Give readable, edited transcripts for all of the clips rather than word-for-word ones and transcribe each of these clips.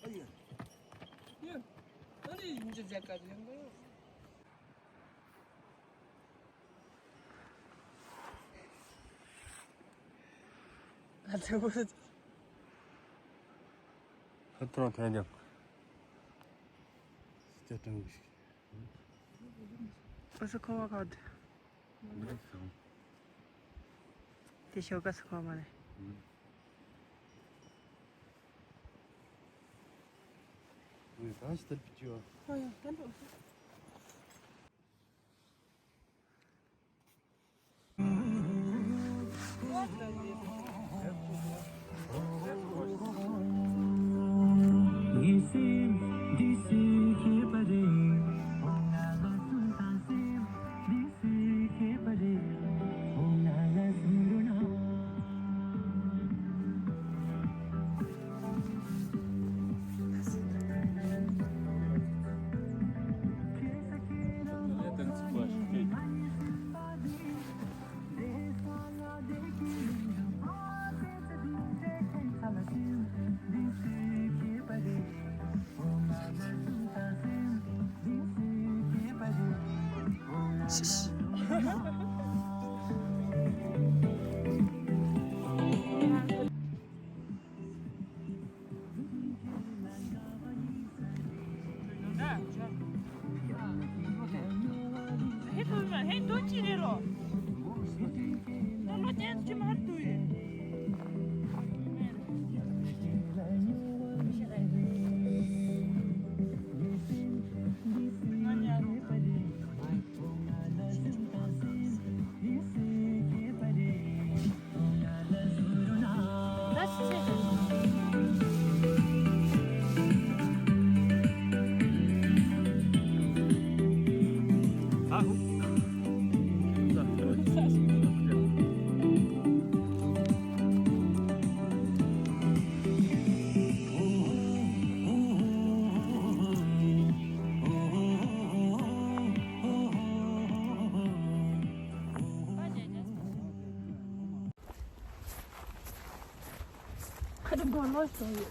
Hayır. Yok. Hani inecekler yanında yok. Hadi burada. Hatırına tanıyacağım. Sıcaktan bir şey. 어서 커와 가도 Bıraksam. 대시오 가서 커와만해. Kaç tane bitiyor? Hayır, ben de olsun. Hey, don't you know? Don't dance too much, do you? Hadi gorma soyu.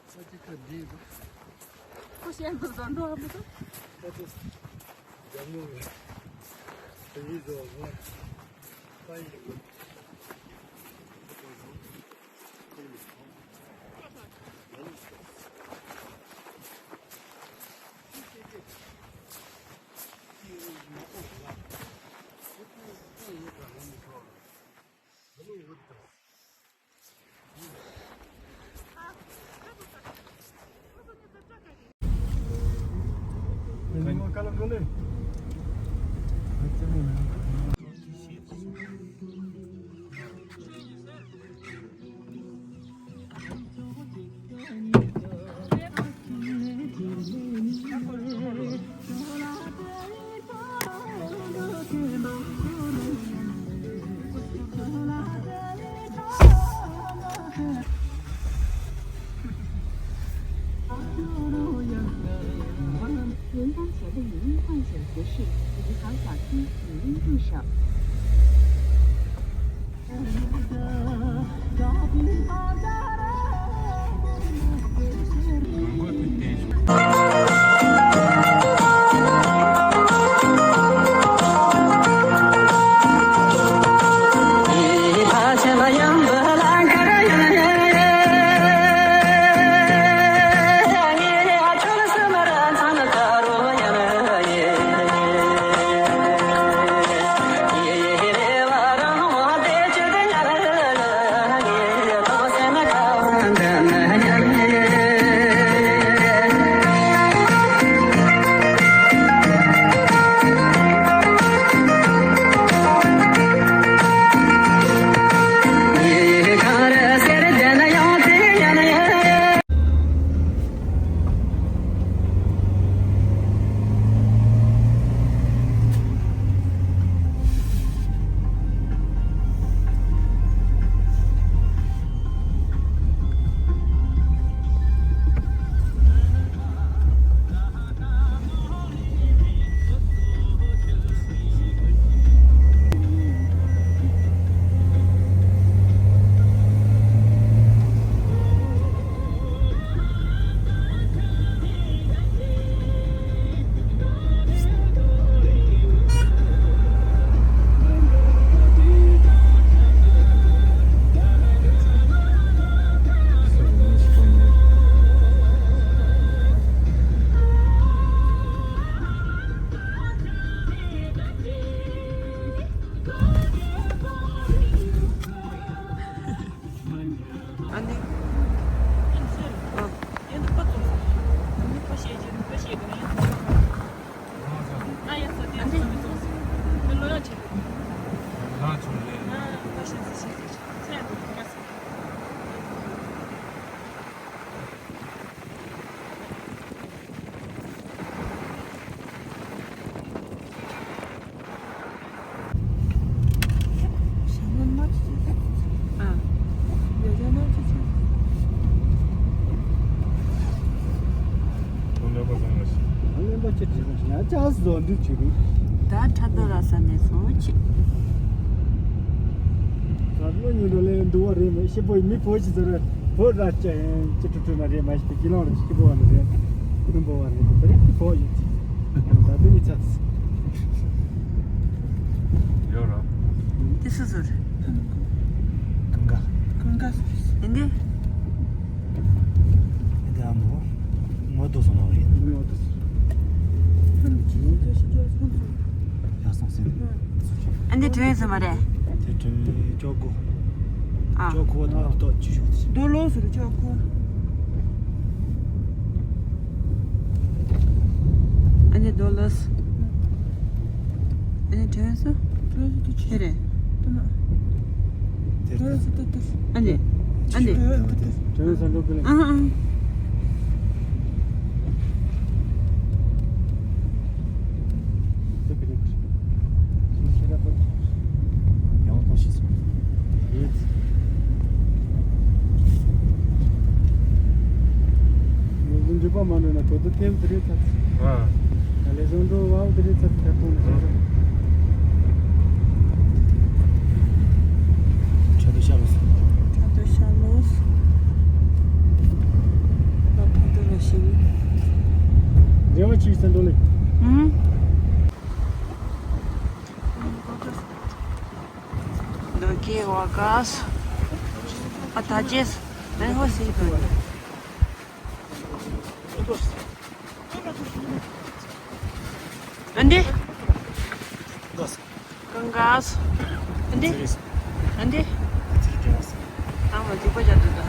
Dakika değil. Hoşçakalın buradan doğru mu? Hadi. Yanıyor. İyi de oldu. Hayır. Bakalım bunu. 나 자스도 안 되지. 다 찾아라서 내 소치. 나도 이거를 도와래. 시보 미 보지더라. 보라자 찌투투나리 마시 기노르 시보하는데. 그런 거 하는데 그래. 보이지. 나도 이 자스. 열어. 디스술. 건가. 근데 근데 아무 뭐도 소나리. 뭐도. 근데 저에서 말해. 저거 아. 저거 나도 주시지. 놀러스로 저거. 아니 놀러스. 아니 저에서? 그래. 아니. 아니. 저는 산도블. 응. 영어 보시죠. 문제 보면은 그것도 게임 들으셨어. 아, 레전드 와우 들으셨어. 저도 샤로스. 저도 샬로스. 나도 러시. 제가 치선 돌리. 응? Daqui o acaso. Atadis. Nem você, Onde? Nossa. Cangaço. Onde? Onde? 들게요. Ah, mas depois já tudo.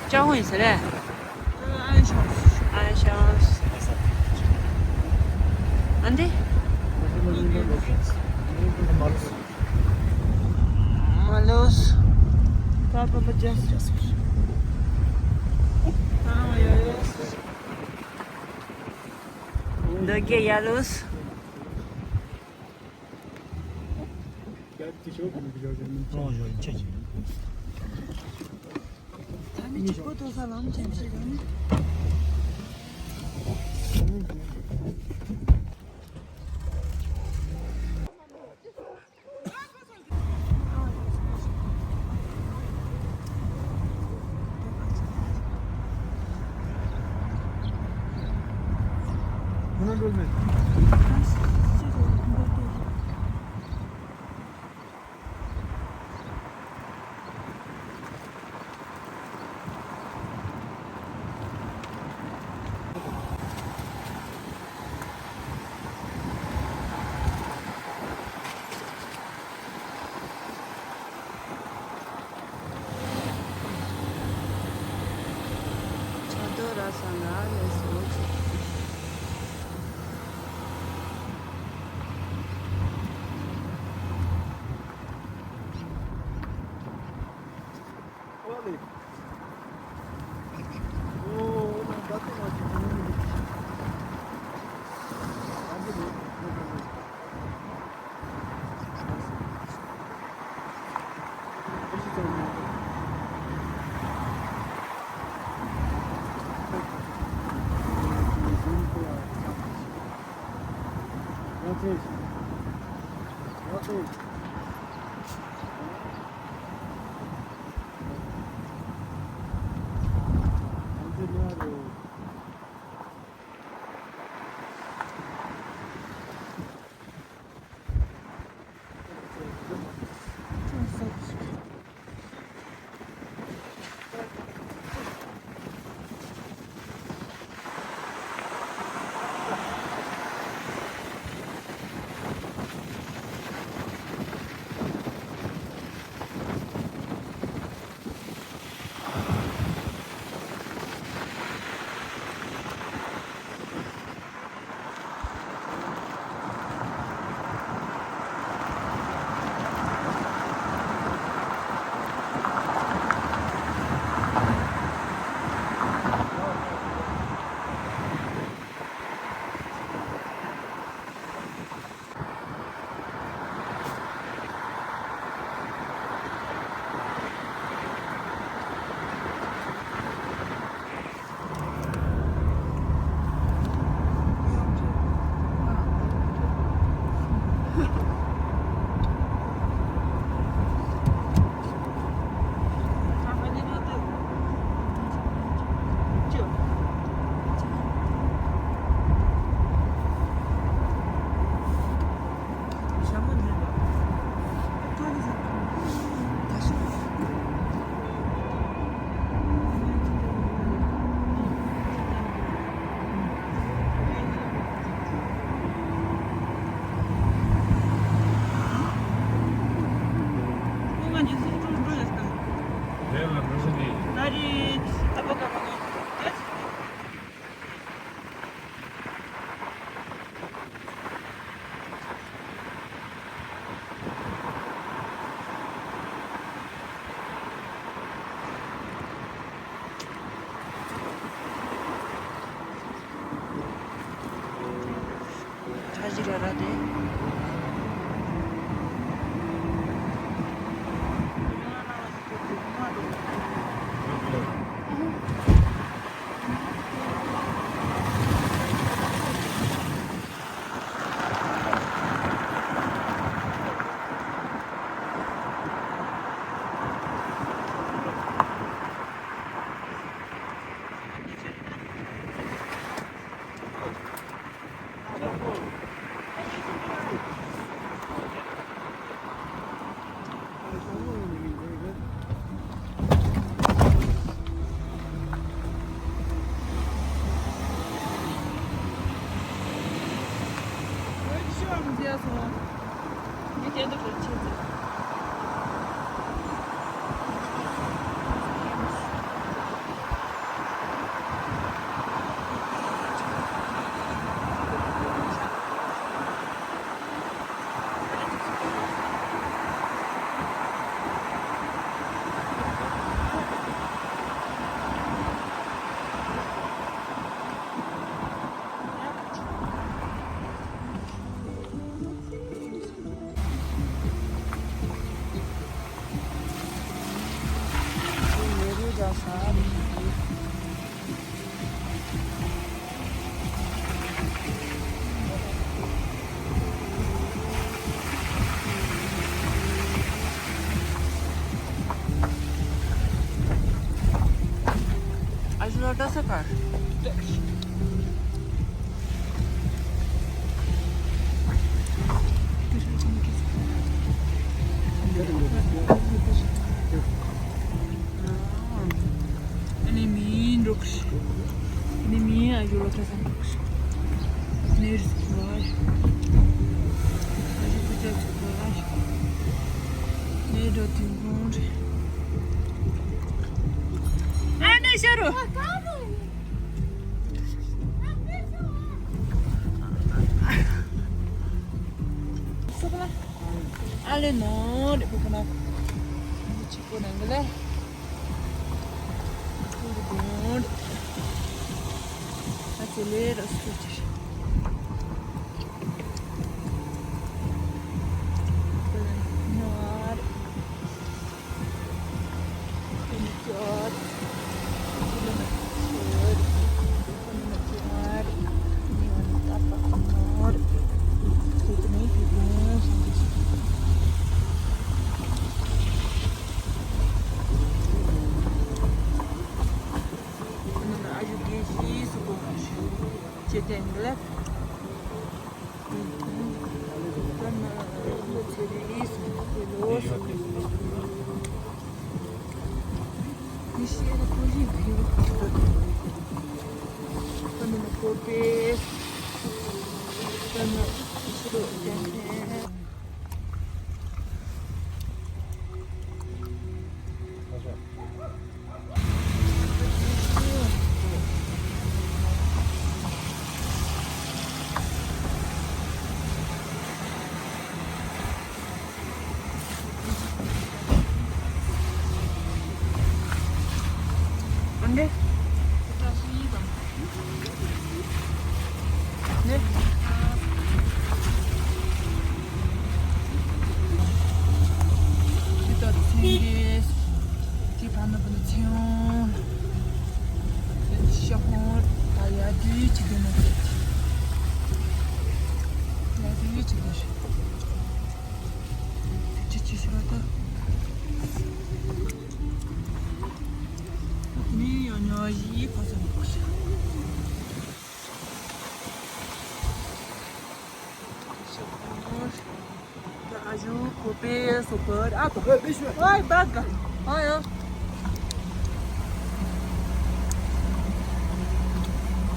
Já ruim, será? Ai, chance. Onde? Malos. Papa bajas. Ah, yes. Daqui é a luz. Hani çıkmadı falan temsilcilerini. Buna görme. Çadıra sandalyesi olacak. Olha. Oh, não dá pra mais. 사람. Ajuda secar. Annemin ruks. Annemin ajuda trazendo ruks. Nerds vai. Ajuda vai. Nerds tem onde. Anne şuru. Ale no, de bukan aku. Chico nangle. Good. Acelera os frutos. No ar. Dengle. 네? 네? Kita tinggi, di mana pun cium, dan siapa ayah di juga nanti, ayah di juga, cici siapa? Ni nyaji pasal pasal. Aju kopi super. Ah, kopi bisu. Ay, baga. Ayo.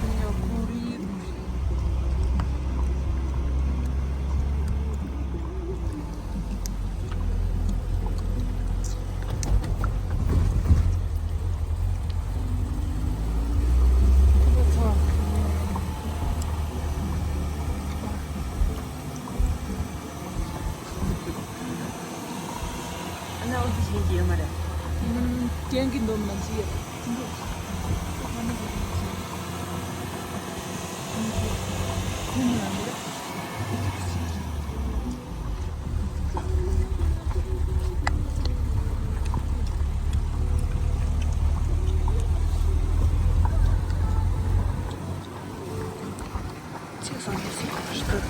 Punya kurir. Ana 어디 얘기해 말이야. 비행기 너무 많지. 그러면 안 그래? 책상에서 что ли?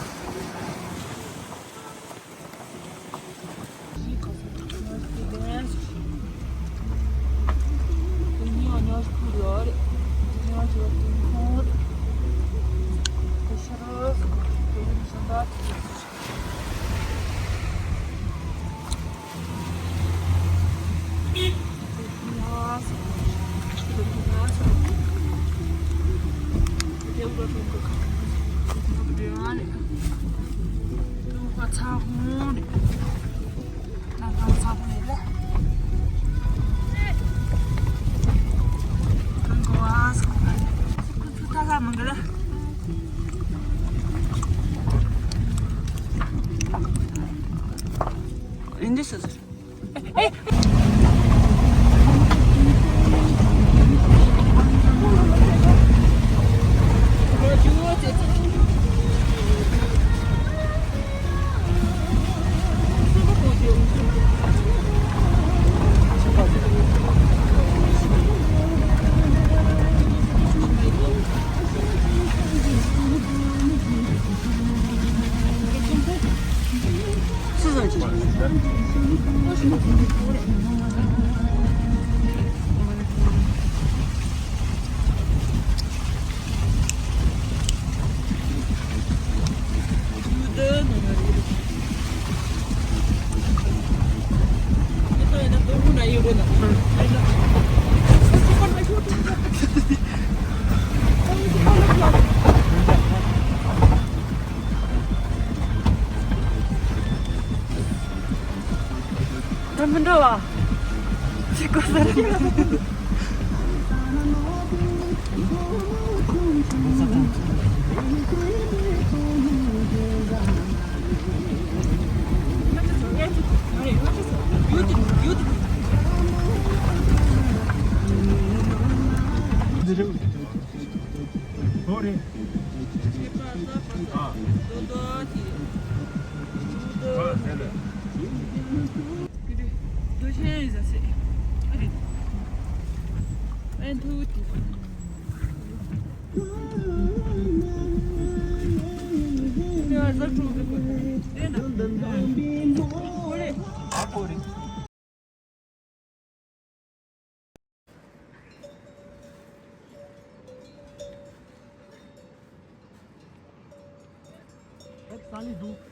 인디스즈. 에이. 들어. 뭐래? 아. 그래. 도시에서 세. 그래. 엔투티. 내가 저쪽에 되나? 그래. 아, 뭐래? 살이 두